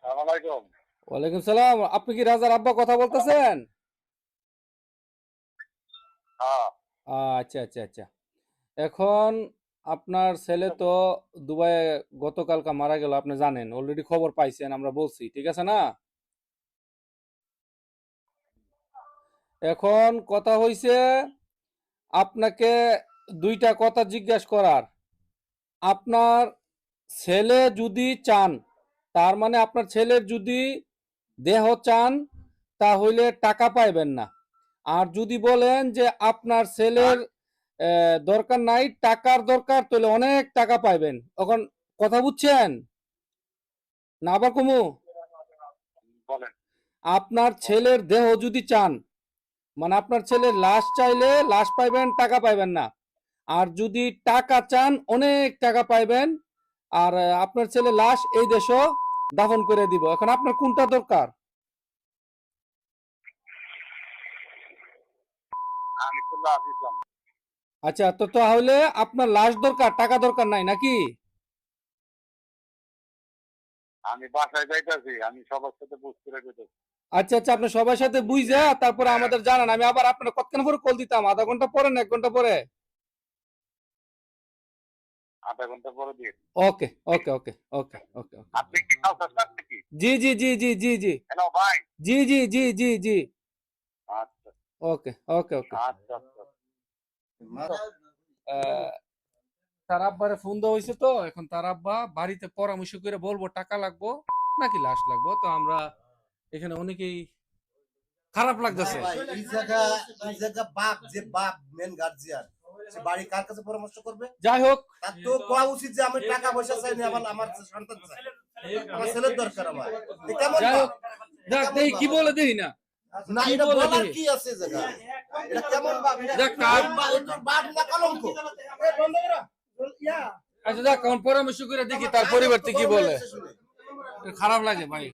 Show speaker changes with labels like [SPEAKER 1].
[SPEAKER 1] আসসালামাইকুম।
[SPEAKER 2] ওয়ালাইকুম সালাম। আপনি কি রাজার আব্বা কথা বলতেছেন?
[SPEAKER 1] হ্যাঁ।
[SPEAKER 2] আচ্ছা আচ্ছা আচ্ছা। এখন আপনার ছেলে তো দুবাইয়ে গতকালকা মারা গেল, আপনি জানেন, অলরেডি খবর পাইছেন, আমরা বলছি, ঠিক আছে না? এখন কথা হইছে আপনাকে দুইটা কথা জিজ্ঞাসা করার। আপনার ছেলে যদি চান, তার মানে আপনার ছেলের যদি দেহ চান, তাহলে টাকা পাইবেন না। আর যদি বলেন যে আপনার ছেলের দরকার নাই, টাকার দরকার, তাহলে অনেক টাকা পাইবেন। এখন কথা বুঝছেন না? আবার কমু,
[SPEAKER 1] বলেন।
[SPEAKER 2] আপনার ছেলের দেহ যদি চান, মানে আপনার ছেলের লাশ চাইলে লাশ পাইবেন, টাকা পাইবেন না। আর যদি টাকা চান, অনেক টাকা পাইবেন। আর আপনার ছেলে লাশ এই দেশও দাফন করে দিব। এখন আপনার কোনটা দরকার?
[SPEAKER 1] আমি তো লাফিলাম।
[SPEAKER 2] আচ্ছা, তো তাহলে আপনার লাশ দরকার, টাকা দরকার নাই নাকি?
[SPEAKER 1] আমি বাসায় যাইতেছি, আমি সবার সাথে বুঝ করে যেতেছি।
[SPEAKER 2] আচ্ছা আচ্ছা, আপনি সবার সাথে বুঝা তারপরে আমাদের জানান। আমি আবার আপনার কতক্ষণ পরে কল দিতাম? আধা ঘন্টা পরে না 1 ঘন্টা পরে?
[SPEAKER 1] আধা ঘন্টা পরে দিয়ে।
[SPEAKER 2] ওকে ওকে ওকে ওকে ওকে ওকে।
[SPEAKER 1] আপনি কি কাউকে নাকি?
[SPEAKER 2] জি জি জি জি জি জি
[SPEAKER 1] হ্যালো ভাই।
[SPEAKER 2] জি জি জি জি জি।
[SPEAKER 1] আচ্ছা
[SPEAKER 2] ওকে ওকে ওকে।
[SPEAKER 1] আচ্ছা আচ্ছা।
[SPEAKER 2] আহ, তার আব্বারে ফোন দেওয়া হয়েছে, তো এখন তার আব্বা বাড়িতে পরামর্শ করে বলবো টাকা লাগবো নাকি লাশ লাগবো। তো আমরা এখানে অনেকেই খারাপ লাগতেছে।
[SPEAKER 3] ভাই এই জায়গা বাপ যে বাপ মেন গার্জিয়ান সে বাড়ি কার কাছে পরামর্শ করবে?
[SPEAKER 2] যাই হোক,
[SPEAKER 3] তার তো কোয়া উচিত যে আমি টাকা পয়সা চাই না, আমার সন্তান চাই, আমার ছেলের দরকার আমার। এ কেমন
[SPEAKER 2] যাই
[SPEAKER 3] বাপ?
[SPEAKER 2] হোক, দেখ দেখি কি বলে দেখি না।
[SPEAKER 3] না,
[SPEAKER 2] কি
[SPEAKER 3] এটা
[SPEAKER 2] বলে
[SPEAKER 3] বলার
[SPEAKER 2] দেখি।
[SPEAKER 3] কি আছে জায়গা? এটা কেমন বাপ? এটা
[SPEAKER 2] দেখ কার,
[SPEAKER 3] তোর বাপ না কলঙ্ক? এ বন্ধ করা।
[SPEAKER 2] আচ্ছা দেখ, এখন পরামর্শ করে দেখি তার পরিবর্তে কি বলে। খারাপ লাগে ভাই।